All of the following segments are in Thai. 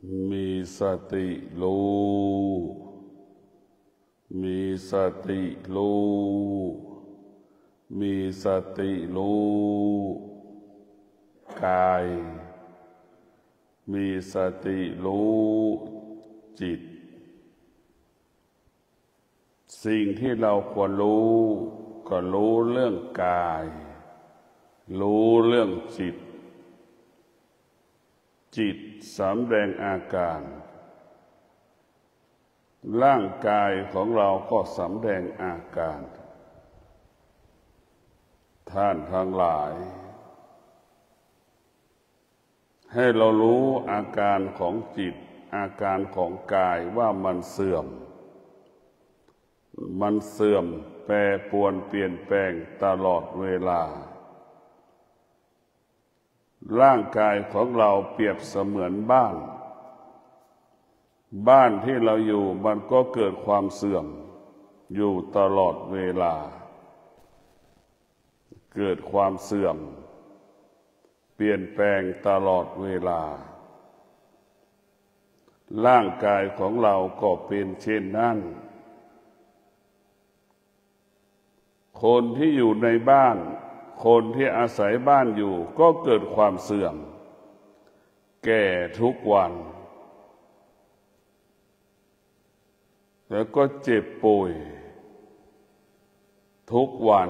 มีสติรู้มีสติรู้มีสติรู้กายมีสติรู้จิตสิ่งที่เราควรรู้ก็รู้เรื่องกายรู้เรื่องจิตจิตสำแดงอาการร่างกายของเราก็สำแดงอาการท่านทั้งหลายให้เรารู้อาการของจิตอาการของกายว่ามันเสื่อมแปรปรวนเปลี่ยนแปลงตลอดเวลาร่างกายของเราเปรียบเสมือนบ้านที่เราอยู่มันก็เกิดความเสื่อมอยู่ตลอดเวลาเกิดความเสื่อมเปลี่ยนแปลงตลอดเวลาร่างกายของเราก็เป็นเช่นนั้นคนที่อยู่ในบ้านคนที่อาศัยบ้านอยู่ก็เกิดความเสื่อมแก่ทุกวันแล้วก็เจ็บป่วยทุกวัน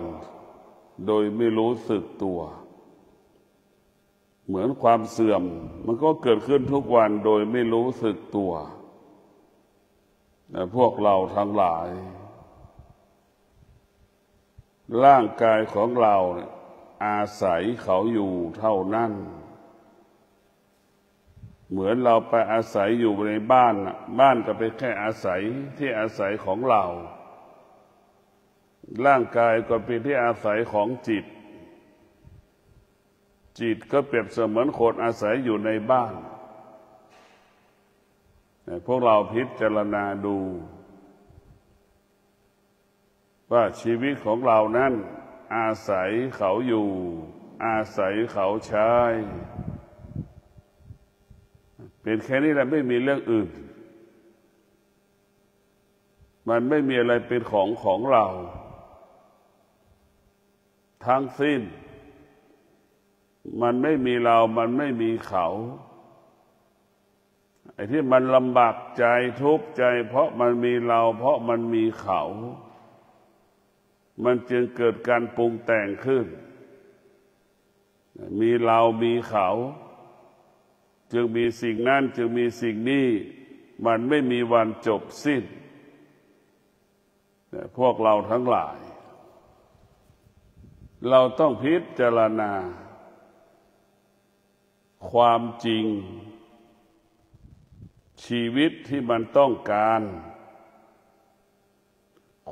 โดยไม่รู้สึกตัวเหมือนความเสื่อมมันก็เกิดขึ้นทุกวันโดยไม่รู้สึกตัวแต่พวกเราทั้งหลายร่างกายของเราอาศัยเขาอยู่เท่านั้นเหมือนเราไปอาศัยอยู่ในบ้านก็เป็นแค่อาศัยที่อาศัยของเราร่างกายก็เป็นที่อาศัยของจิตก็เปรียบเสมือนคนอาศัยอยู่ในบ้านพวกเราพิจารณาดูว่าชีวิตของเรานั้นอาศัยเขาอยู่อาศัยเขาใช้เป็นแค่นี้แหละไม่มีเรื่องอื่นมันไม่มีอะไรเป็นของเราทั้งสิ้นมันไม่มีเรามันไม่มีเขาไอ้ที่มันลำบากใจทุกข์ใจเพราะมันมีเราเพราะมันมีเขามันจึงเกิดการปรุงแต่งขึ้นมีเรามีเขาจึงมีสิ่งนั้นจึงมีสิ่งนี้มันไม่มีวันจบสิ้นพวกเราทั้งหลายเราต้องพิจารณาความจริงชีวิตที่มันต้องการ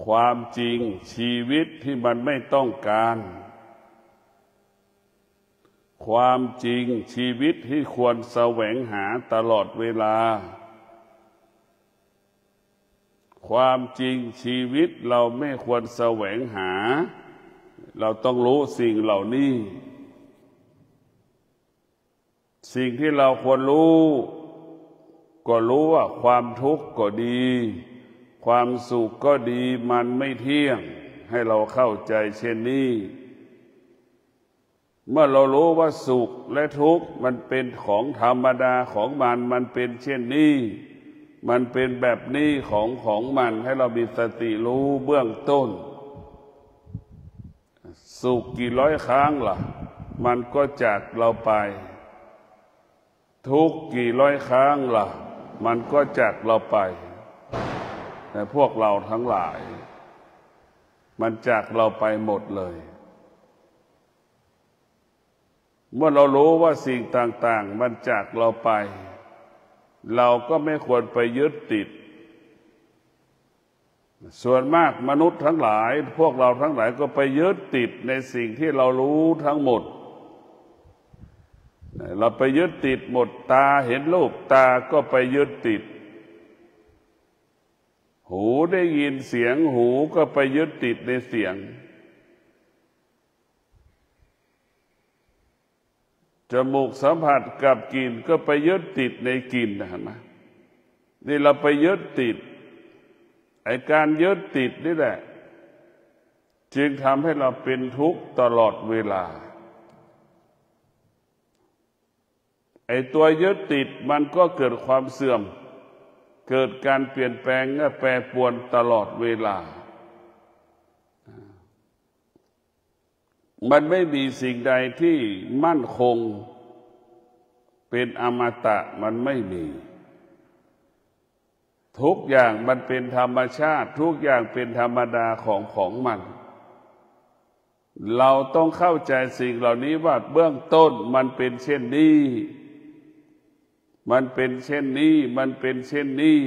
ความจริงชีวิตที่มันไม่ต้องการความจริงชีวิตที่ควรแสวงหาตลอดเวลาความจริงชีวิตเราไม่ควรแสวงหาเราต้องรู้สิ่งเหล่านี้สิ่งที่เราควรรู้ก็รู้ว่าความทุกข์ก็ดีความสุขก็ดีมันไม่เที่ยงให้เราเข้าใจเช่นนี้เมื่อเรารู้ว่าสุขและทุกข์มันเป็นของธรรมดาของมันเป็นเช่นนี้มันเป็นแบบนี้ของมันให้เรามีสติรู้เบื้องต้นสุขกี่ร้อยครั้งล่ะมันก็จากเราไปทุกข์กี่ร้อยครั้งล่ะมันก็จากเราไปแต่พวกเราทั้งหลายมันจากเราไปหมดเลยเมื่อเรารู้ว่าสิ่งต่างๆมันจากเราไปเราก็ไม่ควรไปยึดติดส่วนมากมนุษย์ทั้งหลายพวกเราทั้งหลายก็ไปยึดติดในสิ่งที่เรารู้ทั้งหมดเราไปยึดติดหมดตาเห็นรูปตาก็ไปยึดติดหูได้ยินเสียงหูก็ไปยึดติดในเสียง จมูกสัมผัสกับกลิ่นก็ไปยึดติดในกลิ่นนะเห็นไหมนี่เราไปยึดติดไอ้การยึดติดนี่แหละจึงทำให้เราเป็นทุกข์ตลอดเวลาไอ้ตัวยึดติดมันก็เกิดความเสื่อมเกิดการเปลี่ยนแปลงแปรปรวนตลอดเวลามันไม่มีสิ่งใดที่มั่นคงเป็นอมตะมันไม่มีทุกอย่างมันเป็นธรรมชาติทุกอย่างเป็นธรรมดาของมันเราต้องเข้าใจสิ่งเหล่านี้ว่าเบื้องต้นมันเป็นเช่นนี้มันเป็นเช่นนี้มันเป็นเช่นนี้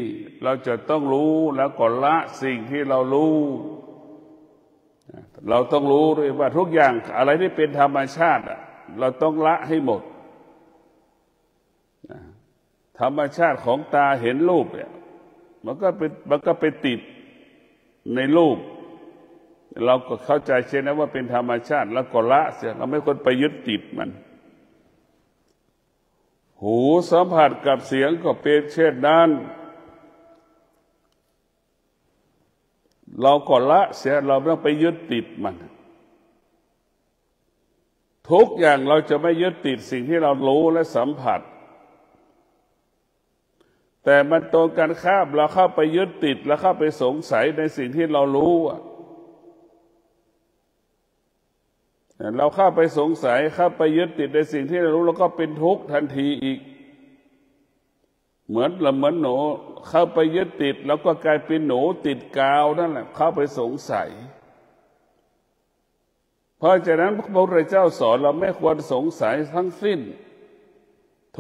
เราจะต้องรู้แล้วก็ละสิ่งที่เรารู้เราต้องรู้ด้วยว่าทุกอย่างอะไรที่เป็นธรรมชาติเราต้องละให้หมดธรรมชาติของตาเห็นรูปเนี่ยมันก็ไปติดในรูปเราก็เข้าใจเช่นนั้นว่าเป็นธรรมชาติแล้วก็ละเสียเราไม่ควรไปยึดติดมันหูสัมผัสกับเสียงก็เป็นเช่นนั้นเราก็ละเสียเราไม่ต้องไปยึดติดมันทุกอย่างเราจะไม่ยึดติดสิ่งที่เรารู้และสัมผัสแต่มันตรงกันข้ามเราเข้าไปยึดติดแล้วเข้าไปสงสัยในสิ่งที่เรารู้เราเข้าไปสงสัยเข้าไปยึดติดในสิ่งที่เรารู้แล้วก็เป็นทุกข์ทันทีอีกเหมือนหนูเข้าไปยึดติดแล้วก็กลายเป็นหนูติดกาวนั่นแหละเข้าไปสงสัยเพราะฉะนั้นพระพุทธเจ้าสอนเราไม่ควรสงสัยทั้งสิ้น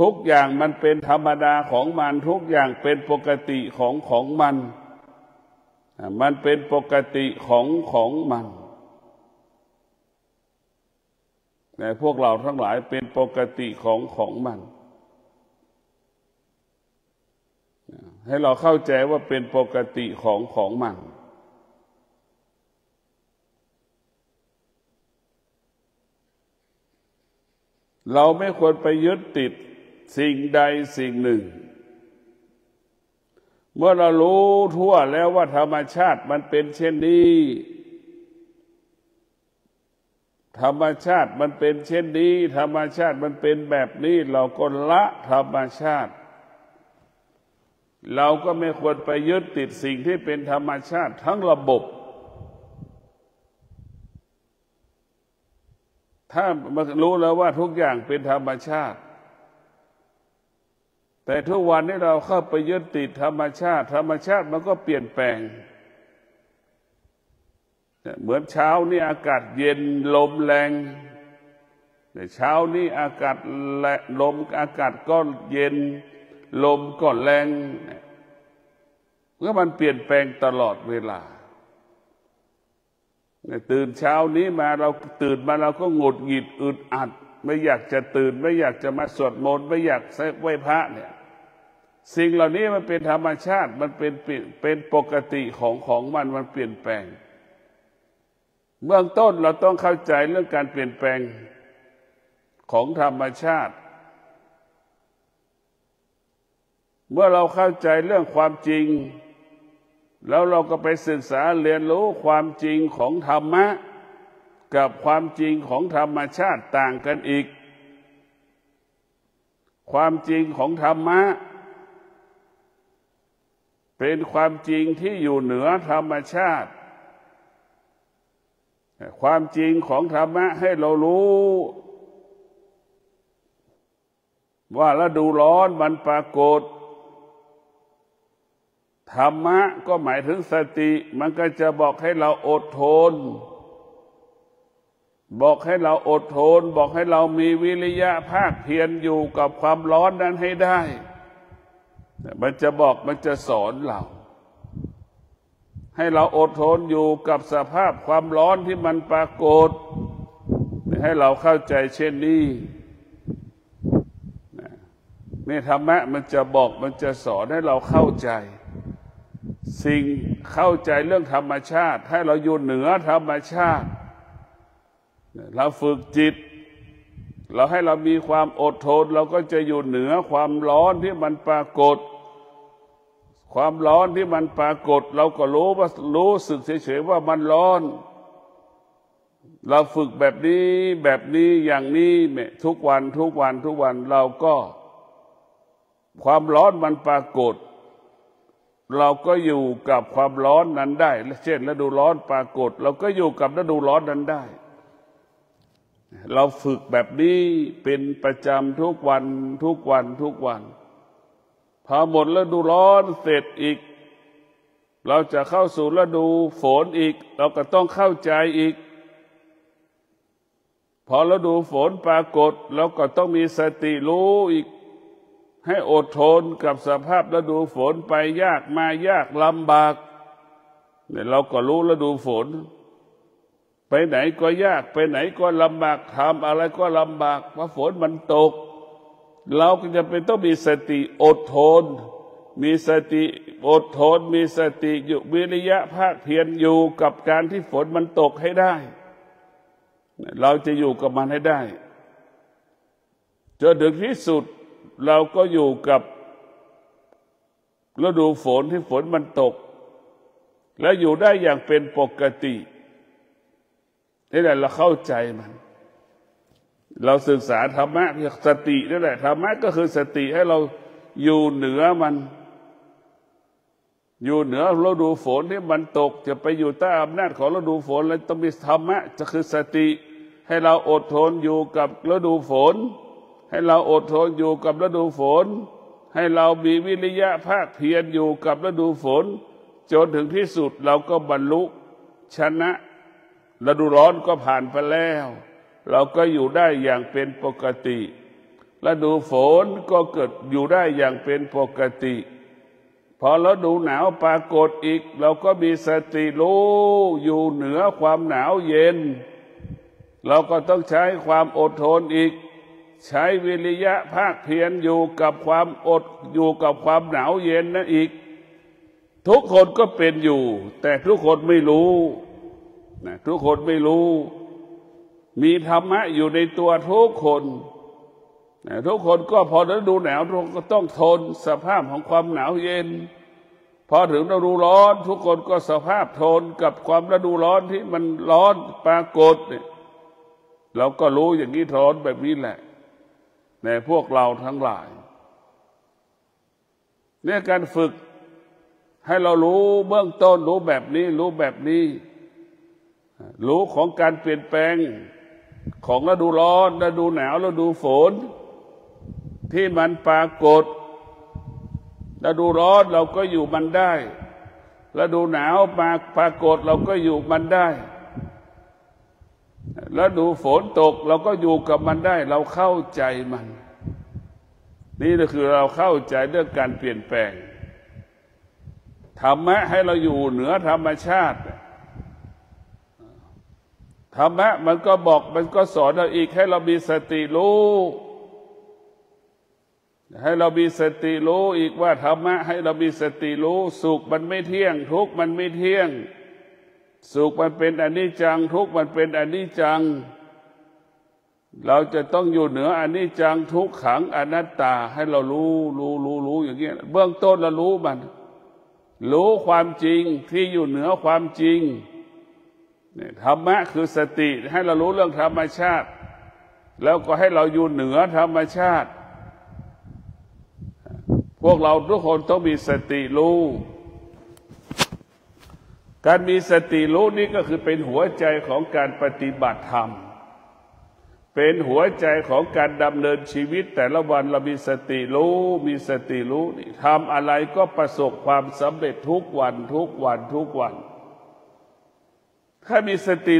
ทุกอย่างมันเป็นธรรมดาของมันทุกอย่างเป็นปกติของมันมันเป็นปกติของมันแต่พวกเราทั้งหลายเป็นปกติของมันให้เราเข้าใจว่าเป็นปกติของมันเราไม่ควรไปยึดติดสิ่งใดสิ่งหนึ่งเมื่อเรารู้ทั่วแล้วว่าธรรมชาติมันเป็นเช่นนี้ธรรมชาติมันเป็นเช่นนี้ธรรมชาติมันเป็นแบบนี้เราก็ละธรรมชาติเราก็ไม่ควรไปยึดติดสิ่งที่เป็นธรรมชาติทั้งระบบถ้ามารู้แล้วว่าทุกอย่างเป็นธรรมชาติแต่ทุกวันนี้เราเข้าไปยึดติดธรรมชาติธรรมชาติมันก็เปลี่ยนแปลงเหมือนเช้านี้อากาศเย็นลมแรงแต่เช้านี้อากาศลมอากาศก็เย็นลมก็แรงก็มันเปลี่ยนแปลงตลอดเวลาตื่นเช้านี้มาเราตื่นมาเราก็หงุดหงิดอึดอัดไม่อยากจะตื่นไม่อยากจะมาสวดมนต์ไม่อยากไหว้พระเนี่ยสิ่งเหล่านี้มันเป็นธรรมชาติมันเป็นปกติของมันเปลี่ยนแปลงเบื้องต้นเราต้องเข้าใจเรื่องการเปลี่ยนแปลงของธรรมชาติเมื่อเราเข้าใจเรื่องความจริงแล้วเราก็ไปศึกษาเรียนรู้ความจริงของธรรมะกับความจริงของธรรมชาติต่างกันอีกความจริงของธรรมะเป็นความจริงที่อยู่เหนือธรรมชาติความจริงของธรรมะให้เรารู้ว่าฤดูร้อนมันปรากฏธรรมะก็หมายถึงสติมันก็จะบอกให้เราอดทนบอกให้เราอดทนบอกให้เรามีวิริยะภาคเพียรอยู่กับความร้อนนั้นให้ได้มันจะบอกมันจะสอนเราให้เราอดทนอยู่กับสภาพความร้อนที่มันปรากฏให้เราเข้าใจเช่นนี้นี่ธรรมะมันจะบอกมันจะสอนให้เราเข้าใจสิ่งเข้าใจเรื่องธรรมชาติให้เราอยู่เหนือธรรมชาติเราฝึกจิต เราให้เรามีความอดทนเราก็จะอยู่เหนือความร้อนที่มันปรากฏความร้อนที่มันปรากฏเราก็รู้สึกเฉยๆว่ามันร้อนเราฝึกแบบนี้อย่างนี้ทุกวันเราก็ความร้อนมันปรากฏเราก็อยู่กับความร้อนนั้นได้เช่นฤดูร้อนปรากฏเราก็อยู่กับฤดูร้อนนั้นได้เราฝึกแบบนี้เป็นประจำทุกวันพอหมดฤดูร้อนเสร็จอีกเราจะเข้าสู่ฤดูฝนอีกเราก็ต้องเข้าใจอีกพอฤดูฝนปรากฏเราก็ต้องมีสติรู้อีกให้อดทนกับสภาพฤดูฝนไปยากมายากลำบากเนี่ยเราก็รู้ฤดูฝนไปไหนก็ยากไปไหนก็ลำบากทำอะไรก็ลำบากเพราะฝนมันตกเราก็จะเป็นต้องมีสติอดทนมีสติอดทนมีสติอยู่วิริยะภาคเพียรอยู่กับการที่ฝนมันตกให้ได้เราจะอยู่กับมันให้ได้จนถึงที่สุดเราก็อยู่กับฤดูฝนที่ฝนมันตกและอยู่ได้อย่างเป็นปกตินี่แหละเราเข้าใจมันเราศึกษาธรรมะคือสตินั่นแหละธรรมะก็คือสติให้เราอยู่เหนือมันอยู่เหนือฤดูฝนที่มันตกจะไปอยู่ใต้อำนาจของฤดูฝนแล้วต้องมีธรรมะจะคือสติให้เราอดทนอยู่กับฤดูฝนให้เราอดทนอยู่กับฤดูฝนให้เรามีวิริยะภาคเพียรอยู่กับฤดูฝนจนถึงที่สุดเราก็บรรลุชนะฤดูร้อนก็ผ่านไปแล้วเราก็อยู่ได้อย่างเป็นปกติฤดูฝนก็เกิดอยู่ได้อย่างเป็นปกติพอฤดูหนาวปรากฏอีกเราก็มีสติรู้อยู่เหนือความหนาวเย็นเราก็ต้องใช้ความอดทนอีกใช้วิริยะภาคเพียรอยู่กับความอยู่กับความหนาวเย็นนั่นอีกทุกคนก็เป็นอยู่แต่ทุกคนไม่รู้นะทุกคนไม่รู้มีธรรมะอยู่ในตัวทุกคนนะทุกคนก็พอฤดูหนาวทุกคนก็ต้องทนสภาพของความหนาวเย็นพอถึงฤดูร้อนทุกคนก็สภาพทนกับความฤดูร้อนที่มันร้อนปรากฏเนี่ยเราก็รู้อย่างนี้ทนแบบนี้แหละในพวกเราทั้งหลายเนี่ยการฝึกให้เรารู้เบื้องต้นรู้แบบนี้รู้ของการเปลี่ยนแปลงของฤดูร้อนฤดูหนาวฤดูฝนที่มันปรากฏฤดูร้อนเราก็อยู่มันได้ฤดูหนาวปรากฏเราก็อยู่มันได้ฤดูฝนตกเราก็อยู่กับมันได้เราเข้าใจมันนี่ก็คือเราเข้าใจเรื่องการเปลี่ยนแปลงธรรมะให้เราอยู่เหนือธรรมชาติธรรมะมันก็บอกมันก็สอนเราอีกให้เรามีสติรู้ให้เรามีสติรู้อีกว่าธรรมะให้เรามีสติรู้สุขมันไม่เที่ยงทุกข์มันไม่เที่ยงสุขมันเป็นอนิจจังทุกข์มันเป็นอนิจจังเราจะต้องอยู่เหนืออนิจจังทุกขังอนัตตาให้เรารู้อย่างเงี้ยเบื้องต้นเรารู้มันรู้ความจริงที่อยู่เหนือความจริงธรรมะคือสติให้เรารู้เรื่องธรรมชาติแล้วก็ให้เราอยู่เหนือธรรมชาติพวกเราทุกคนต้องมีสติรู้การมีสติรู้นี่ก็คือเป็นหัวใจของการปฏิบัติธรรมเป็นหัวใจของการดำเนินชีวิตแต่ละวันเรามีสติรู้นี่ทำอะไรก็ประสบความสำเร็จทุกวันถ้ามีสติ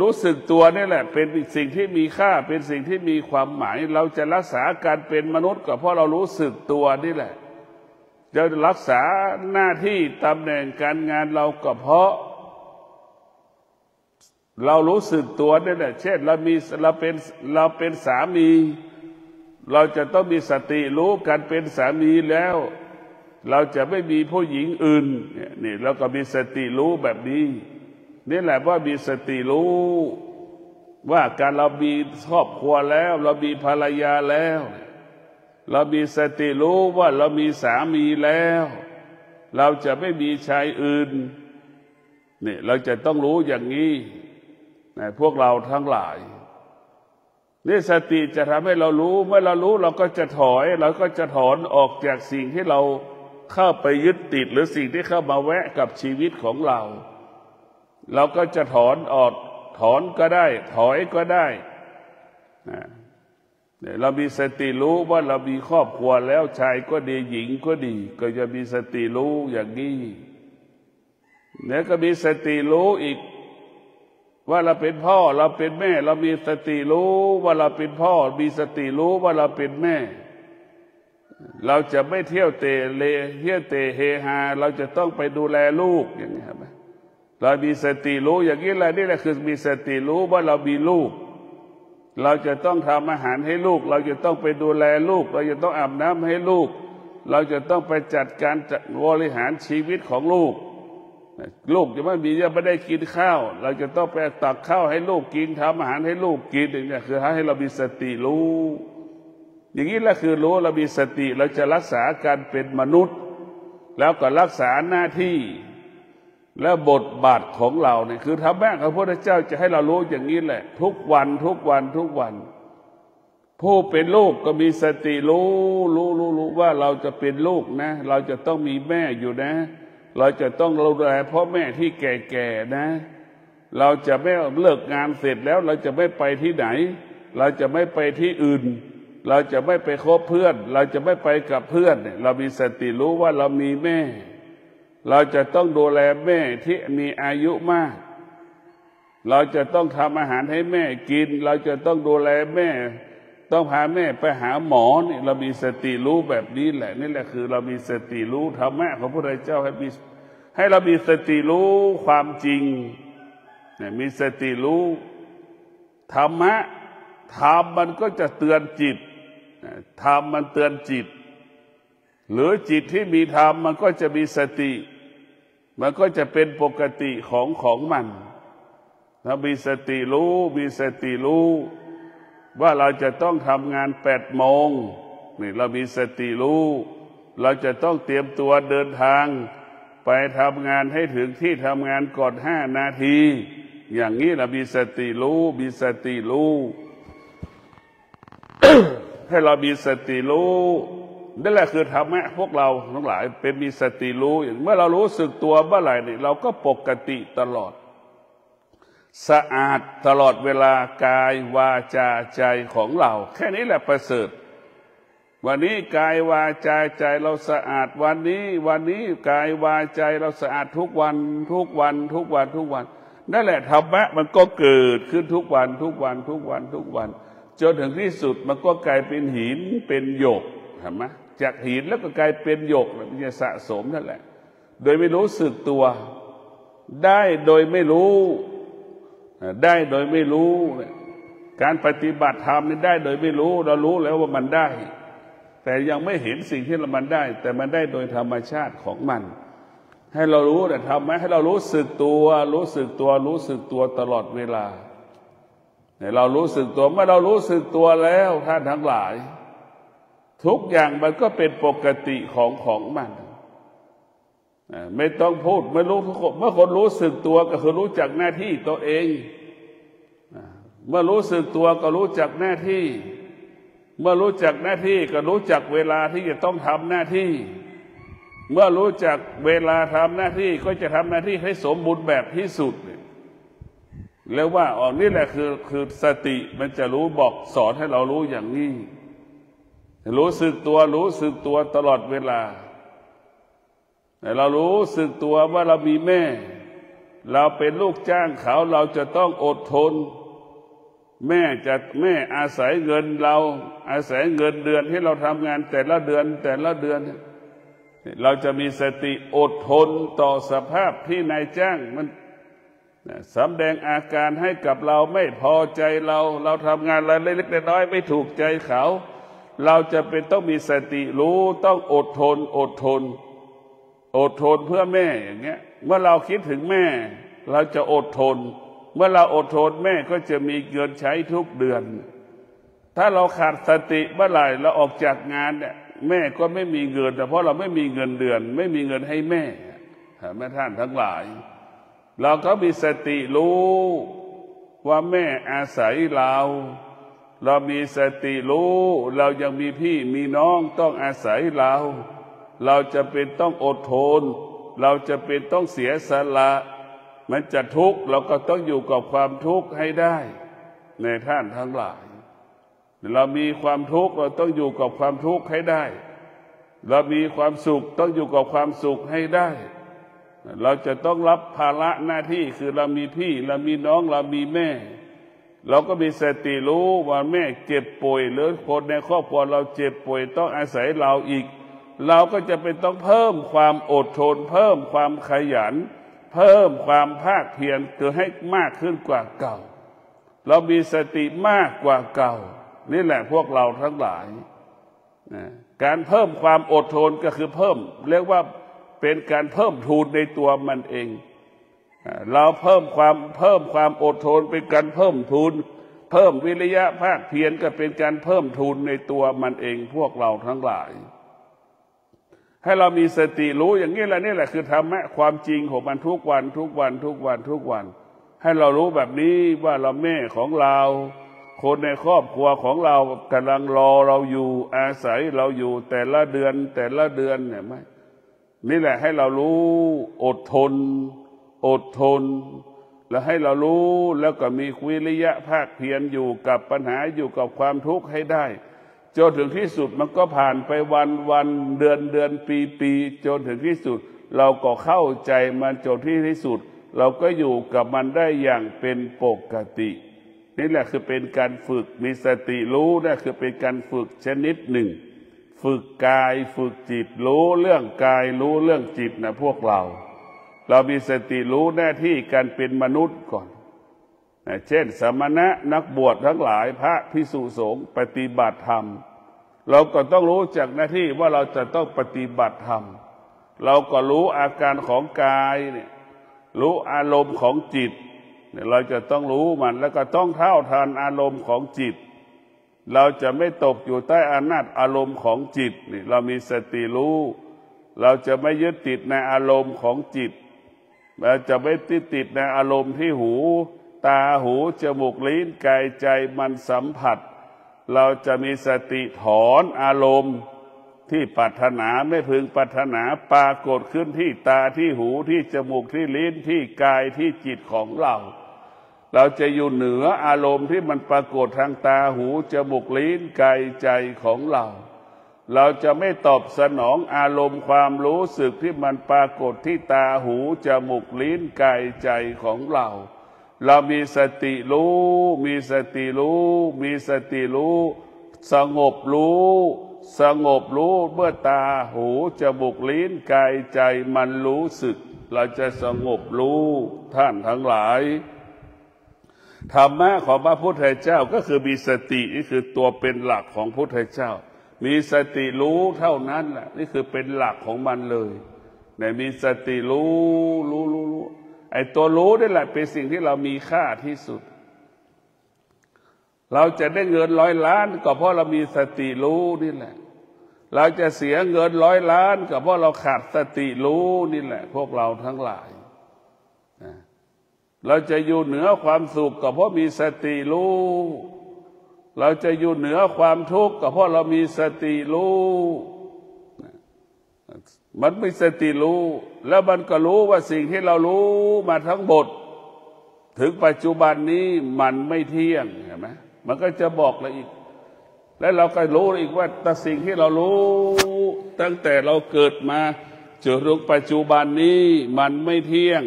รู้สึกตัวนี่แหละเป็นสิ่งที่มีค่าเป็นสิ่งที่มีความหมายเราจะรักษาการเป็นมนุษย์ก็เพราะเรารู้สึกตัวนี่แหละจะรักษาหน้าที่ตำแหน่งการงานเราก็เพราะเรารู้สึกตัวนี่แหละเช่นเราเป็นสามีเราจะต้องมีสติรู้การเป็นสามีแล้วเราจะไม่มีผู้หญิงอื่นนี่เราก็มีสติรู้แบบนี้นี่แหละว่ามีสติรู้ ว่าการเรามีครอบครัวแล้วเรามีภรรยาแล้วเรามีสติรู้ว่าเรามีสามีแล้วเราจะไม่มีชายอื่นนี่เราจะต้องรู้อย่างนี้นะพวกเราทั้งหลายนี่สติจะทำให้เรารู้เมื่อเรารู้เราก็จะถอยเราก็จะถอนออกจากสิ่งที่เราเข้าไปยึดติดหรือสิ่งที่เข้ามาแวะกับชีวิตของเราเราก็จะถอนออกถอนก็ได้ถอยก็ได้นะเรามีสติรู้ว่าเรามีครอบครัวแล้วชายก็ดีหญิงก็ดีก็จะมีสติรู้อย่างนี้แล้วก็มีสติรู้อีกว่าเราเป็นพ่อเราเป็นแม่เรามีสติรู้ว่าเราเป็นพ่อมีสติรู้ว่าเราเป็นแม่เราจะไม่เที่ยวเตะเลเที่ยวเตะเฮฮาเราจะต้องไปดูแลลูกอย่างนี้ครับเรามีสติรู้อย่างนี้แหละนี่แหละคือมีสติรู้ว่าเรามีลูกเราจะต้องทำอาหารให้ลูกเราจะต้องไปดูแลลูกเราจะต้องอาบน้ำให้ลูกเราจะต้องไปจัดการบริหารชีวิตของลูกลูกจะไม่ได้กินข้าวเราจะต้องไปตักข้าวให้ลูกกินทำอาหารให้ลูกกินอย่างนี้คือให้เรามีสติรู้อย่างนี้แหละคือรู้เรามีสติเราจะรักษาการเป็นมนุษย์แล้วก็รักษาหน้าที่และบทบาทของเราเนี่ยคือธรรมะของพระพุทธเจ้าจะให้เรารู้อย่างนี้แหละทุกวันทุกวันทุกวันผู้เป็นลูกก็มีสติรู้ว่าเราจะเป็นลูกนะเราจะต้องมีแม่อยู่นะเราจะต้องดูแลพ่อแม่ที่แก่ๆนะเราจะไม่เลิกงานเสร็จแล้วเราจะไม่ไปที่ไหนเราจะไม่ไปที่อื่นเราจะไม่ไปคบเพื่อนเราจะไม่ไปกับเพื่อนเนี่ยเรามีสติรู้ว่าเรามีแม่เราจะต้องดูแลแม่ที่มีอายุมากเราจะต้องทำอาหารให้แม่กินเราจะต้องดูแลแม่ต้องพาแม่ไปหาหมอนี่เรามีสติรู้แบบนี้แหละนี่แหละคือเรามีสติรู้ธรรมะของพระพุทธเจ้าให้เรามีสติรู้ความจริงเนี่ยมีสติรู้ธรรมะธรรมมันก็จะเตือนจิตธรรมมันเตือนจิตหรือจิตที่มีธรรมมันก็จะมีสติมันก็จะเป็นปกติของมันถ้ามีสติรู้มีสติรู้ว่าเราจะต้องทำงาน8 โมงนี่เรามีสติรู้เราจะต้องเตรียมตัวเดินทางไปทำงานให้ถึงที่ทำงานก่อน5 นาทีอย่างนี้เรามีสติรู้มีสติรู้ ให้เรามีสติรู้นั่นแหละคือธรรมะพวกเราทั้งหลายเป็นมีสติรู้อย่างเมื่อเรารู้สึกตัวเมื่อไหร่นี่เราก็ปกติตลอดสะอาดตลอดเวลากายวาจาใจของเราแค่นี้แหละประเสริฐวันนี้กายวาจาใจเราสะอาดวันนี้กายวาจาเราสะอาดทุกวันนั่นแหละธรรมะมันก็เกิดขึ้นทุกวันจนถึงที่สุดมันก็กลายเป็นหินเป็นหยกเห็นไหมจากหินแล้วก็กลายเป็นหยกมันจะสะสมนั่นแหละโดยไม่รู้สึกตัวได้โดยไม่รู้การปฏิบัติธรรมนี่ได้โดยไม่รู้เรารู้แล้วว่ามันได้แต่ยังไม่เห็นสิ่งที่มันได้แต่มันได้โดยธรรมชาติของมันให้เรารู้แต่ทำไหมให้เรารู้สึกตัวตลอดเวลาเรารู้สึกตัวเมื่อเรารู้สึกตัวแล้วท่านทั้งหลายทุกอย่างมันก็เป็นปกติของมันไม่ต้องพูดไม่รู้เมื่อคนรู้สึกตัวก็คือรู้จักหน้าที่ตัวเองเมื่อรู้สึกตัวก็รู้จักหน้าที่เมื่อรู้จักหน้าที่ก็รู้จักเวลาที่จะต้องทำหน้าที่เมื่อรู้จักเวลาทำหน้าที่ก็จะทำหน้าที่ให้สมบูรณ์แบบที่สุดแล้วว่านี่แหละคือสติมันจะรู้บอกสอนให้เรารู้อย่างนี้รู้สึกตัวตลอดเวลาแต่เรารู้สึกตัวว่าเรามีแม่เราเป็นลูกจ้างเขาเราจะต้องอดทนแม่อาศัยเงินเราอาศัยเงินเดือนให้เราทำงานแต่ละเดือนเราจะมีสติอดทนต่อสภาพที่นายจ้างมันสำแดงอาการให้กับเราไม่พอใจเราทำงานอะไรเล็กๆน้อยๆไม่ถูกใจเขาเราจะเป็นต้องมีสติรู้ต้องอดทนเพื่อแม่อย่างเงี้ยเมื่อเราคิดถึงแม่เราจะอดทน เมื่อเราอดทนแม่ก็จะมีเงินใช้ทุกเดือนถ้าเราขาดสติเมื่อไหร่เราออกจากงานเนี่ยแม่ก็ไม่มีเงินแต่เพราะเราไม่มีเงินเดือนไม่มีเงินให้แม่ท่านทั้งหลายเราก็มีสติรู้ว่าแม่อาศัยเรามีสติรู้เรายังมีพี่มีน้องต้องอาศัยเราจะเป็นต้องอดทนเราจะเป็นต้องเสียสละมันจะทุกข์เราก็ต้องอยู่กับความทุกข์ให้ได้ในท่านทั้งหลายเรามีความทุกข์เราต้องอยู่กับความทุกข์ให้ได้เรามีความสุขต้องอยู่กับความสุขให้ได้เราจะต้องรับภาระหน้าที่คือเรามีพี่เรามีน้องเรามีแม่เราก็มีสติรู้ว่าแม่เจ็บป่วยหรือคนในครอบครัวเราเจ็บป่วยต้องอาศัยเราอีกเราก็จะเป็นต้องเพิ่มความอดทนเพิ่มความขยันเพิ่มความภาคเพียรคือให้มากขึ้นกว่าเก่าเรามีสติมากกว่าเก่านี่แหละพวกเราทั้งหลายการเพิ่มความอดทนก็คือเพิ่มเรียกว่าเป็นการเพิ่มทูนในตัวมันเองเราเพิ่มความอดทนเป็นการเพิ่มทูนเพิ่มวิริยะภาคเพียรก็เป็นการเพิ่มทูนในตัวมันเองพวกเราทั้งหลายให้เรามีสติรู้อย่างนี้แหละนี่แหละคือธรรมะความจริงของมันทุกวันให้เรารู้แบบนี้ว่าเราแม่ของเราคนในครอบครัวของเรากำลังรอเราอยู่อาศัยเราอยู่แต่ละเดือนเนี่ยไหมนี่แหละให้เรารู้อดทนแล้วให้เรารู้แล้วก็มีวิริยะภาคเพียรอยู่กับปัญหาอยู่กับความทุกข์ให้ได้จนถึงที่สุดมันก็ผ่านไปวันเดือนปีจนถึงที่สุดเราก็เข้าใจมันจนที่สุดเราก็อยู่กับมันได้อย่างเป็นปกตินี่แหละคือเป็นการฝึกมีสติรู้นั่นคือเป็นการฝึกชนิดหนึ่งฝึกกายฝึกจิตรู้เรื่องกายรู้เรื่องจิตนะพวกเรามีสติรู้หน้าที่การเป็นมนุษย์ก่อนเช่นสมณะนักบวชทั้งหลายพระภิกษุสงฆ์ปฏิบัติธรรมเราก็ต้องรู้จักหน้าที่ว่าเราจะต้องปฏิบัติธรรมเราก็รู้อาการของกายเนี่ยรู้อารมณ์ของจิตเราจะต้องรู้มันแล้วก็ต้องเท่าทันอารมณ์ของจิตเราจะไม่ตกอยู่ใต้อำนาจอารมณ์ของจิตนี่เรามีสติรู้เราจะไม่ยึดติดในอารมณ์ของจิตเราจะไม่ติดในอารมณ์ที่หูตาหูจมูกลิ้นกายใจมันสัมผัสเราจะมีสติถอนอารมณ์ที่ปรารถนาไม่พึงปรารถนาปรากฏขึ้นที่ตาที่หูที่จมูกที่ลิ้นที่กายที่จิตของเราจะอยู่เหนืออารมณ์ที่มันปรากฏทางตาหูจมูกลิ้นกายใจของเราจะไม่ตอบสนองอารมณ์ความรู้สึกที่มันปรากฏที่ตาหูจมูกลิ้นกายใจของเรามีสติรู้มีสติรู้สงบรู้เมื่อตาหูจมูกลิ้นกายใจมันรู้สึกเราจะสงบรู้ท่านทั้งหลายธรรมะของพระพุทธเจ้าก็คือมีสตินี่คือตัวเป็นหลักของพระพุทธเจ้ามีสติรู้เท่านั้นแหละนี่คือเป็นหลักของมันเลยเนี่ยมีสติรู้ไอ้ตัวรู้นี่แหละเป็นสิ่งที่เรามีค่าที่สุดเราจะได้เงิน100 ล้านก็เพราะเรามีสติรู้นี่แหละเราจะเสียเงิน100 ล้านก็เพราะเราขาดสติรู้นี่แหละพวกเราทั้งหลายเราจะอยู่เหนือความสุขก็เพราะมีสติรู้เราจะอยู่เหนือความทุกข์ก็เพราะเรามีสติรู้มันมีสติรู้แล้วมันก็รู้ว่าสิ่งที่เรารู้มาทั้งหมดถึงปัจจุบันนี้มันไม่เที่ยงเห็นไหมมันก็จะบอกเราอีกและเราก็รู้อีกว่าแต่สิ่งที่เรารู้ตั้งแต่เราเกิดมาจนถึงปัจจุบันนี้มันไม่เที่ยง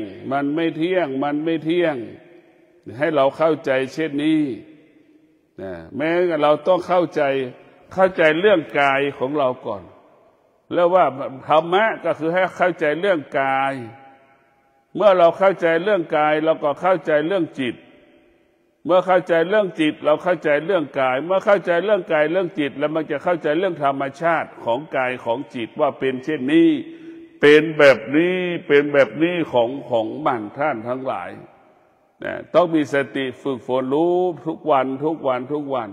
ให้เราเข้าใจเช่นนี้แม้เราต้องเข้าใจเรื่องกายของเราก่อนแล้วว่าธรรมะก็คือให้เข้าใจเรื่องกายเมื่อเราเข้าใจเรื่องกายเราก็เข้าใจเรื่องจิตเมื่อเข้าใจเรื่องจิตเราเข้าใจเรื่องกายเมื่อเข้าใจเรื่องกายเรื่องจิตแล้วมันจะเข้าใจเรื่องธรรมชาติของกายของจิตว่าเป็นเช่นนี้เป็นแบบนี้ของมันท่านทั้งหลาย ต้องมีสติฝึกฝนรู้ทุกวันทุกวันทุกวัน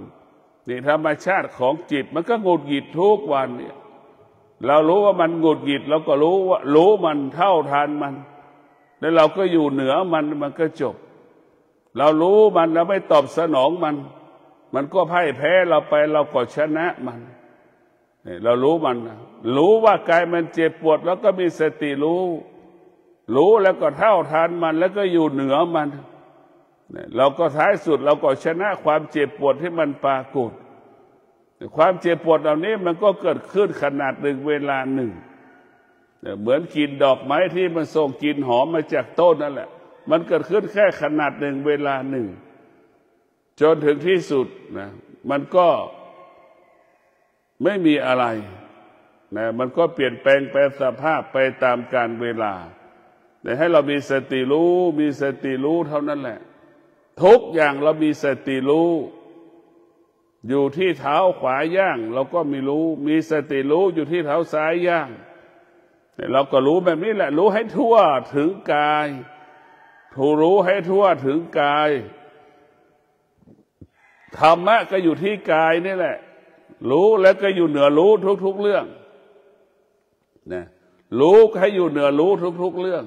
นี่ธรรมชาติของจิตมันก็หงุดหงิดทุกวันเนี่ยเรารู้ว่ามันหงุดหงิดเราก็รู้มันเท่าทันมันแล้วเราก็อยู่เหนือมันก็จบเรารู้มันเราไม่ตอบสนองมันก็พ่ายแพ้เราไปเราก็ชนะมันเรารู้มันรู้ว่ากายมันเจ็บปวดแล้วก็มีสติรู้แล้วก็เท่าทันมันแล้วก็อยู่เหนือมันเราก็ท้ายสุดเราก็ชนะความเจ็บปวดที่มันปรากฏความเจ็บปวดเหล่านี้มันก็เกิดขึ้นขนาดหนึ่งเวลาหนึ่งเหมือนกลิ่นดอกไม้ที่มันส่งกลิ่นหอมมาจากต้นนั่นแหละมันเกิดขึ้นแค่ขนาดหนึ่งเวลาหนึ่งจนถึงที่สุดนะมันก็ไม่มีอะไรนะมันก็เปลี่ยนแปลงไปสภาพไปตามกาลเวลาแต่ให้เรามีสติรู้เท่านั้นแหละทุกอย่างเรามีสติรู้อยู่ที่เท้าขวาย่างเราก็มีสติรู้อยู่ที่เท้าซ้ายย่างเราก็รู้แบบนี้แหละรู้ให้ทั่วถึงกายรู้ให้ทั่วถึงกายธรรมะก็อยู่ที่กายนี่แหละรู้แล้วก็อยู่เหนือรู้ทุกๆเรื่องนะรู้ให้อยู่เหนือรู้ทุกๆเรื่อง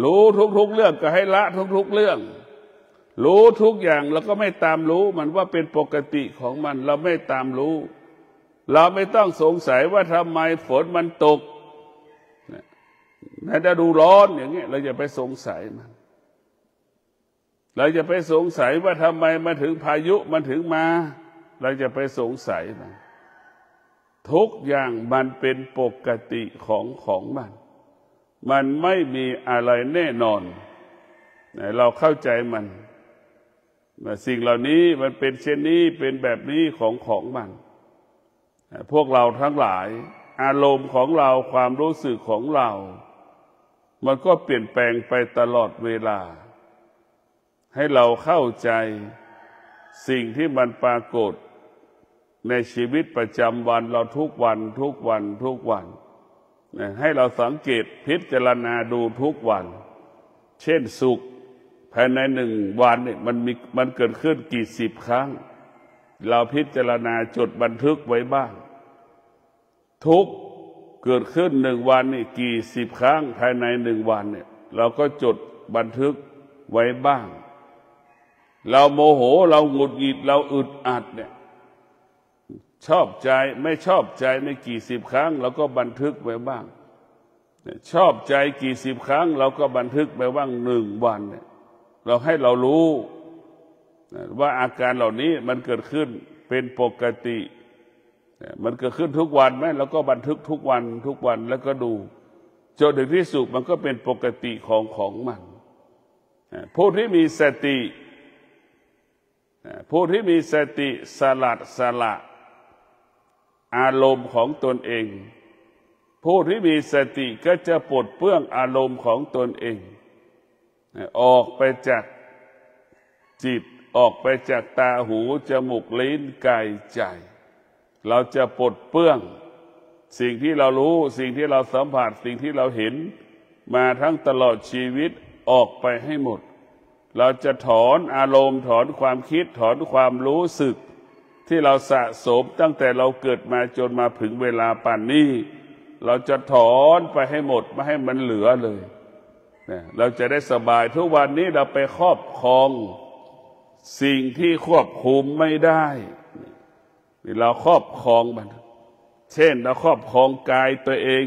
รู้ทุกๆเรื่องก็ให้ละทุกๆเรื่องรู้ทุกอย่างแล้วก็ไม่ตามรู้มันว่าเป็นปกติของมันเราไม่ตามรู้เราไม่ต้องสงสัยว่าทำไมฝนมันตกในฤดูร้อนอย่างเงี้ยเราจะไปสงสัยมันเราจะไปสงสัยว่าทำไมมาถึงพายุมันถึงมาเราจะไปสงสัยมันทุกอย่างมันเป็นปกติของมันไม่มีอะไรแน่นอนเราเข้าใจมันสิ่งเหล่านี้มันเป็นเช่นนี้เป็นแบบนี้ของมันพวกเราทั้งหลายอารมณ์ของเราความรู้สึกของเรามันก็เปลี่ยนแปลงไปตลอดเวลาให้เราเข้าใจสิ่งที่มันปรากฏในชีวิตประจำวันเราทุกวันให้เราสังเกตพิจารณาดูทุกวันเช่นสุขภายในหนึ่งวันเนี่ยมันเกิดขึ้นกี่สิบครั้งเราพิจารณาจดบันทึกไว้บ้างทุกข์เกิดขึ้นหนึ่งวันนี่กี่สิบครั้งภายในหนึ่งวันเนี่ยเราก็จดบันทึกไว้บ้างเราโมโหเราหงุดหงิดเราอึดอัดเนี่ยชอบใจไม่ชอบใจในกี่สิบครั้งเราก็บันทึกไว้บ้างชอบใจกี่สิบครั้งเราก็บันทึกไว้บ้างหนึ่งวันเนี่ยเราให้เรารู้ว่าอาการเหล่านี้มันเกิดขึ้นเป็นปกติมันเกิดขึ้นทุกวันไหมเราก็บันทึกทุกวันแล้วก็ดูจนถึงที่สุดมันก็เป็นปกติของมันผู้ที่มีสติสละอารมณ์ของตนเองผู้ที่มีสติก็จะปลดเปลื้องอารมณ์ของตนเองออกไปจากจิตออกไปจากตาหูจมูกลิ้นกายใจเราจะปลดเปลื้องสิ่งที่เรารู้สิ่งที่เราสัมผัสสิ่งที่เราเห็นมาทั้งตลอดชีวิตออกไปให้หมดเราจะถอนอารมณ์ถอนความคิดถอนความรู้สึกที่เราสะสมตั้งแต่เราเกิดมาจนมาถึงเวลาป่านนี้เราจะถอนไปให้หมดไม่ให้มันเหลือเลยเราจะได้สบายทุกวันนี้เราไปครอบครองสิ่งที่ควบคุมไม่ได้เราครอบครองมันเช่นเราครอบครองกายตัวเอง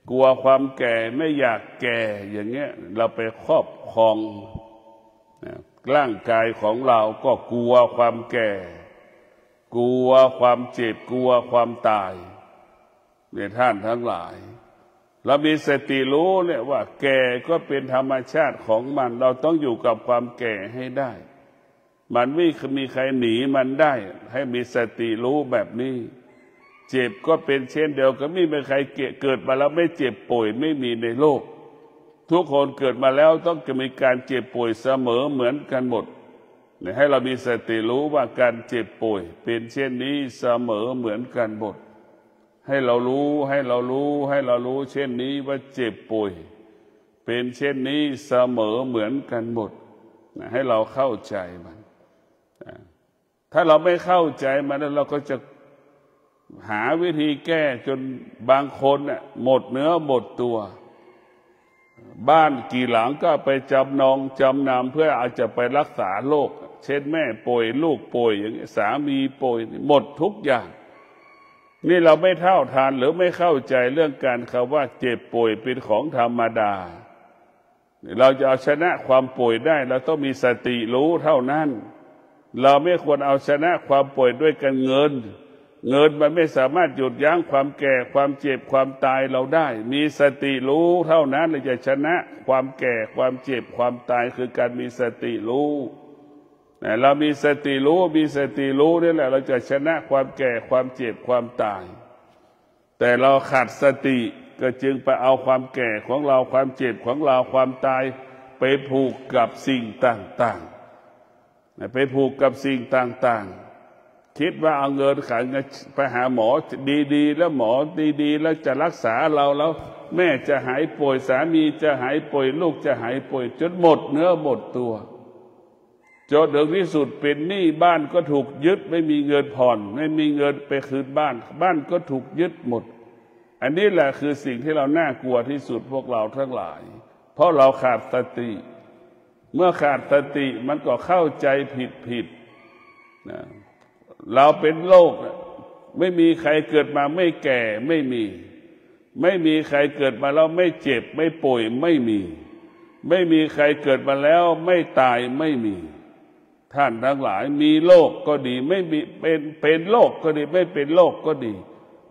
กลัวความแก่ไม่อยากแก่อย่างเงี้ยเราไปครอบครองร่างกายของเราก็กลัวความแก่กลัวความเจ็บกลัวความตายเนี่ยท่านทั้งหลายเรามีสติรู้เนี่ยว่าแก่ก็เป็นธรรมชาติของมันเราต้องอยู่กับความแก่ให้ได้มันไม่มีใครหนีมันได้ให้มีสติรู้แบบนี้เจ็บก็เป็นเช่นเดียวกันไม่มีใครเกิดมาแล้วไม่เจ็บป่วยไม่มีในโลกทุกคนเกิดมาแล้วต้องจะมีการเจ็บป่วยเสมอเหมือนกันหมดให้เรามีสติรู้ว่าการเจ็บป่วยเป็นเช่นนี้เสมอเหมือนกันหมดให้เรารู้เช่นนี้ว่าเจ็บป่วยเป็นเช่นนี้เสมอเหมือนกันหมด ให้เราเข้าใจมันถ้าเราไม่เข้าใจมันแล้วเราก็จะหาวิธีแก้จนบางคนหมดเนื้อหมดตัวบ้านกี่หลังก็ไปจำนองจำนำเพื่ออาจจะไปรักษาโรคเช่นแม่ป่วยลูกป่วยอย่างนี้สามีป่วยหมดทุกอย่างนี่เราไม่เท่าทานหรือไม่เข้าใจเรื่องการคำว่าเจ็บป่วยเป็นของธรรมดาเราจะเอาชนะความป่วยได้เราต้องมีสติรู้เท่านั้นเราไม่ควรเอาชนะความป่วยด้วยกันเงินมันไม่สามารถหยุดยั้งความแก่ความเจ็บความตายเราได้มีสติรู้เท่านั้นเราจะชนะความแก่ความเจ็บความตายคือการมีสติรู้เรามีสติรู้นี่แหละเราจะชนะความแก่ความเจ็บความตายแต่เราขาดสติก็จึงไปเอาความแก่ของเราความเจ็บของเราความตายไปผูกกับสิ่งต่างๆไปผูกกับสิ่งต่างๆคิดว่าเอาเงินขายไปหาหมอดีๆแล้วหมอดีๆแล้วจะรักษาเราแล้วแม่จะหายป่วยสามีจะหายป่วยลูกจะหายป่วยจนหมดเนื้อหมดตัวจนถึงที่สุดเป็นหนี้บ้านก็ถูกยึดไม่มีเงินผ่อนไม่มีเงินไปคืนบ้านก็ถูกยึดหมดอันนี้แหละคือสิ่งที่เราน่ากลัวที่สุดพวกเราทั้งหลายเพราะเราขาดสติเมื่อขาดสติมันก็เข้าใจผิดนะเราเป็นโรคไม่มีใครเกิดมาไม่แก่ไม่มีใครเกิดมาแล้วไม่เจ็บไม่ป่วยไม่มีใครเกิดมาแล้วไม่ตายไม่มีท่านทั้งหลายมีโรคก็ดีไม่มีเป็นโรคก็ดีไม่เป็นโรคก็ดี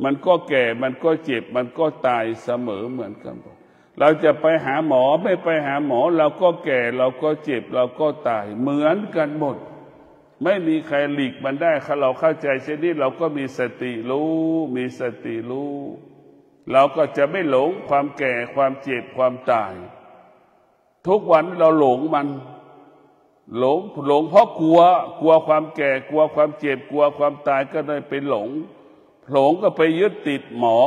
มันก็แก่มันก็เจ็บมันก็ตายเสมอเหมือนกันเราจะไปหาหมอไม่ไปหาหมอเราก็แก่เราก็เจ็บเราก็ตายเหมือนกันหมดไม่มีใครหลีกมันได้ถ้าเราเข้าใจเช่นนี้เราก็มีสติรู้เราก็จะไม่หลงความแก่ความเจ็บความตายทุกวันเราหลงมันหลงเพราะกลัวความแก่กลัวความเจ็บกลัวความตายก็เลยไปหลงก็ไปยึดติดหมอ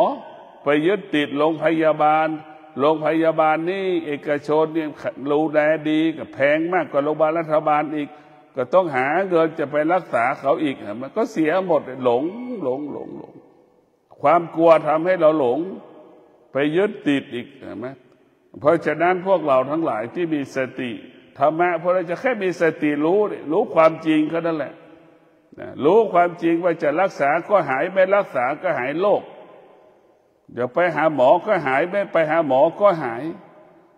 ไปยึดติดโรงพยาบาลนี่เอกชนเนี่ยดูแลดีกับแพงมากกว่าโรงพยาบาลรัฐบาลอีกก็ต้องหาเงินจะไปรักษาเขาอีกมันก็เสียหมดหลงความกลัวทำให้เราหลงไปยึดติดอีกเห็นไหมเพราะฉะนั้นพวกเราทั้งหลายที่มีสติธรรมะพวกเราจะแค่มีสติรู้ความจริงก็นั่นแหละรู้ความจริงว่าจะรักษาก็หายไม่รักษาก็หายโรคเดี๋ยวไปหาหมอก็หายไม่ไปหาหมอก็หาย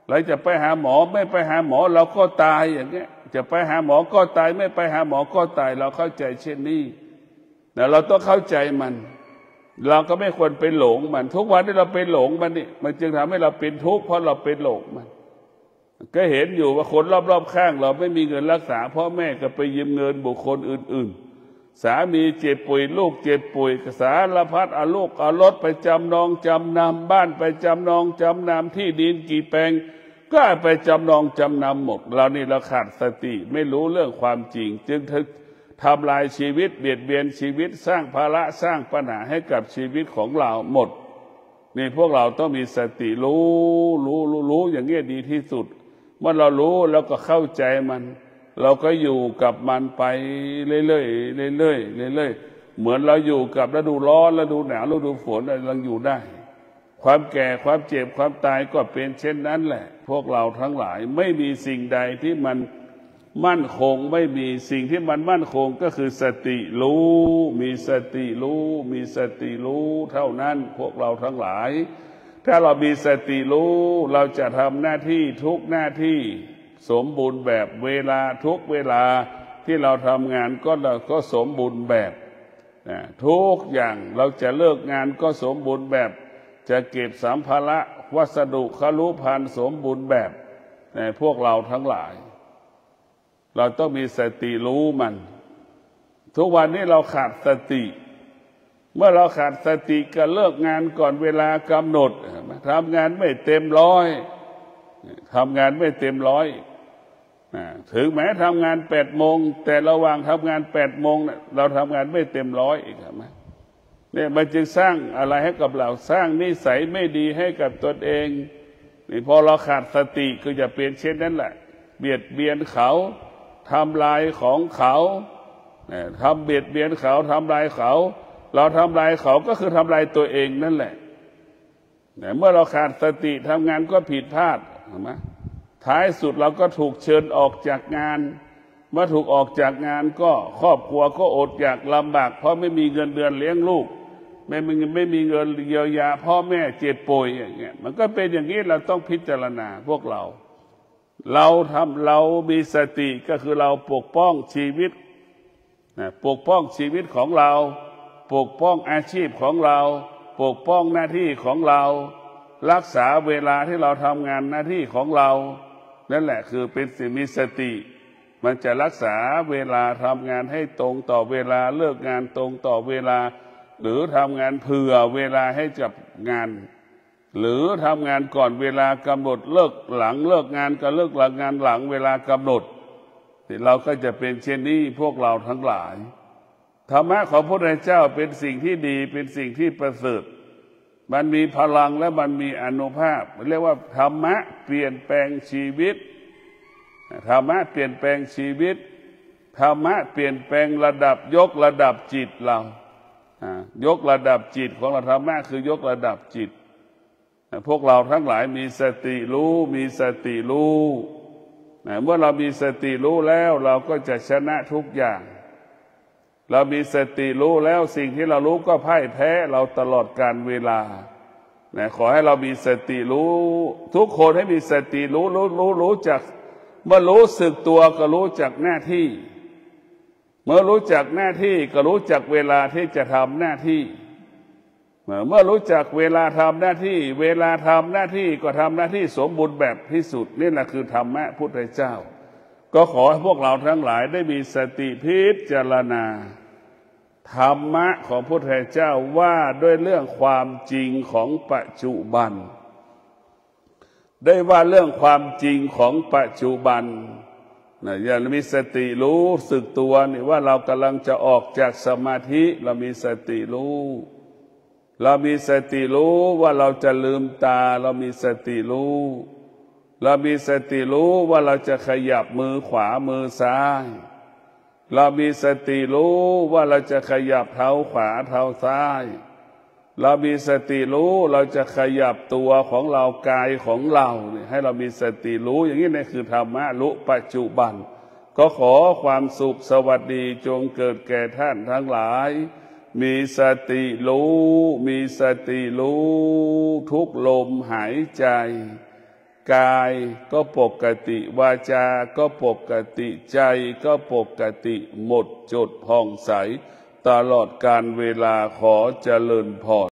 เราจะไปหาหมอไม่ไปหาหมอเราก็ตายอย่างเงี้ยจะไปหาหมอก็ตายไม่ไปหาหมอก็ตายเราเข้าใจเช่นนี้แต่เราต้องเข้าใจมันเราก็ไม่ควรไปหลงมันทุกวันที่เราไปหลงมันนี่มันจึงทำให้เราเป็นทุกข์เพราะเราไปหลงมันก็เห็นอยู่ว่าคนรอบๆข้างเราไม่มีเงินรักษาพ่อแม่ก็ไปยืมเงินบุคคลอื่นๆสามีเจ็บป่วยลูกเจ็บป่วยสารพัดเอาลูกเอารถไปจำนองจำนำบ้านไปจำนองจำนำที่ดินกี่แปลงก็ไปจำนองจำนำหมดเรานี่เราขาดสติไม่รู้เรื่องความจริงจึงทำลายชีวิตเบียดเบียนชีวิตสร้างภาระสร้างปัญหาให้กับชีวิตของเราหมดนี่พวกเราต้องมีสติรู้อย่างนี้ดีที่สุดเมื่อเรารู้แล้วก็เข้าใจมันเราก็อยู่กับมันไปเรื่อยๆเหมือนเราอยู่กับฤดูร้อนฤดูหนาวฤดูฝนเราอยู่ได้ความแก่ความเจ็บความตายก็เป็นเช่นนั้นแหละพวกเราทั้งหลายไม่มีสิ่งใดที่มันมั่นคงไม่มีสิ่งที่มันมั่นคงก็คือสติรู้มีสติรู้เท่านั้นพวกเราทั้งหลายถ้าเรามีสติรู้เราจะทำหน้าที่ทุกหน้าที่สมบูรณ์แบบเวลาทุกเวลาที่เราทำงานก็สมบูรณ์แบบทุกอย่างเราจะเลิกงานก็สมบูรณ์แบบจะเก็บสัมภาระวัสดุคฤภัณฑ์สมบูรณ์แบบพวกเราทั้งหลายเราต้องมีสติรู้มันทุกวันนี้เราขาดสติเมื่อเราขาดสติก็เลิกงานก่อนเวลากำหนดทำงานไม่เต็มร้อยถึงแม้ทำงาน8 โมงแต่ระหว่างทำงาน8 โมงเราทำงานไม่เต็มร้อยอีกครับเนี่ยมันจึงสร้างอะไรให้กับเราสร้างนิสัยไม่ดีให้กับตนเองนี่พอเราขาดสติก็จะเป็นเช่นนั้นแหละเบียดเบียนเขา ทำลายของเขาทำเบียดเบียนเขาทำลายเขาเราทำลายเขาก็คือทำลายตัวเองนั่นแหละเมื่อเราขาดสติทำงานก็ผิดพลาดเห็นไหมท้ายสุดเราก็ถูกเชิญออกจากงานเมื่อถูกออกจากงานก็ครอบครัวก็อดอยากลำบากเพราะไม่มีเงินเดือนเลี้ยงลูกไม่มีเงินเยียวยาพ่อแม่เจ็บป่วยอย่างเงี้ยมันก็เป็นอย่างนี้เราต้องพิจารณาพวกเรามีสติก็คือเราปกป้องชีวิตปกป้องชีวิตของเราปกป้องอาชีพของเราปกป้องหน้าที่ของเรารักษาเวลาที่เราทำงานหน้าที่ของเรานั่นแหละคือเป็นสิ่งมีสติมันจะรักษาเวลาทำงานให้ตรงต่อเวลาเลิกงานตรงต่อเวลาหรือทำงานเผื่อเวลาให้กับงานหรือทำงานก่อนเวลากำหนดเลิกหลังเลิกงานก็เลิกหลังงานหลังเวลากำหนดเราก็จะเป็นเช่นนี้พวกเราทั้งหลายธรรมะของพระพุทธเจ้าเป็นสิ่งที่ดีเป็นสิ่งที่ประเสริฐมันมีพลังและมันมีอานุภาพเรียกว่าธรรมะเปลี่ยนแปลงชีวิตธรรมะเปลี่ยนแปลงชีวิตธรรมะเปลี่ยนแปลงระดับยกระดับจิตเรายกระดับจิตของเราธรรมะคือยกระดับจิตพวกเราทั้งหลายมีสติรู้มีสติรู้เมื่อเรามีสติรู้แล้วเราก็จะชนะทุกอย่างเรามีสติรู้แล้วสิ่งที่เรารู้ก็พ่ายแพ้เราตลอดกาลเวลาขอให้เรามีสติรู้ทุกคนให้มีสติรู้จักเมื่อรู้สึกตัวก็รู้จักหน้าที่เมื่อรู้จักหน้าที่ก็รู้จักเวลาที่จะทำหน้าที่เมื่อรู้จักเวลาทำหน้าที่เวลาทำหน้าที่ก็ทำหน้าที่สมบูรณ์แบบที่สุดนี่แหละคือธรรมะพุทธเจ้าก็ขอให้พวกเราทั้งหลายได้มีสติพิจารณาธรรมะของพระพุทธเจ้าว่าด้วยเรื่องความจริงของปัจจุบันได้ว่าเรื่องความจริงของปัจจุบันอย่ามีสติรู้สึกตัวนี่ว่าเรากำลังจะออกจากสมาธิเรามีสติรู้เรามีสติรู้ว่าเราจะลืมตาเรามีสติรู้เรามีสติรู้ว่าเราจะขยับมือขวามือซ้ายเรามีสติรู้ว่าเราจะขยับเท้าขวาเท้าซ้ายเรามีสติรู้เราจะขยับตัวของเรากายของเราให้เรามีสติรู้อย่างนี้นี่คือธรรมะรู้ปัจจุบันก็ขอความสุขสวัสดีจงเกิดแก่ท่านทั้งหลายมีสติรู้มีสติรู้ทุกลมหายใจกายก็ปกติวาจาก็ปกติใจก็ปกติหมดจดผ่องใสตลอดกาลเวลาขอเจริญพร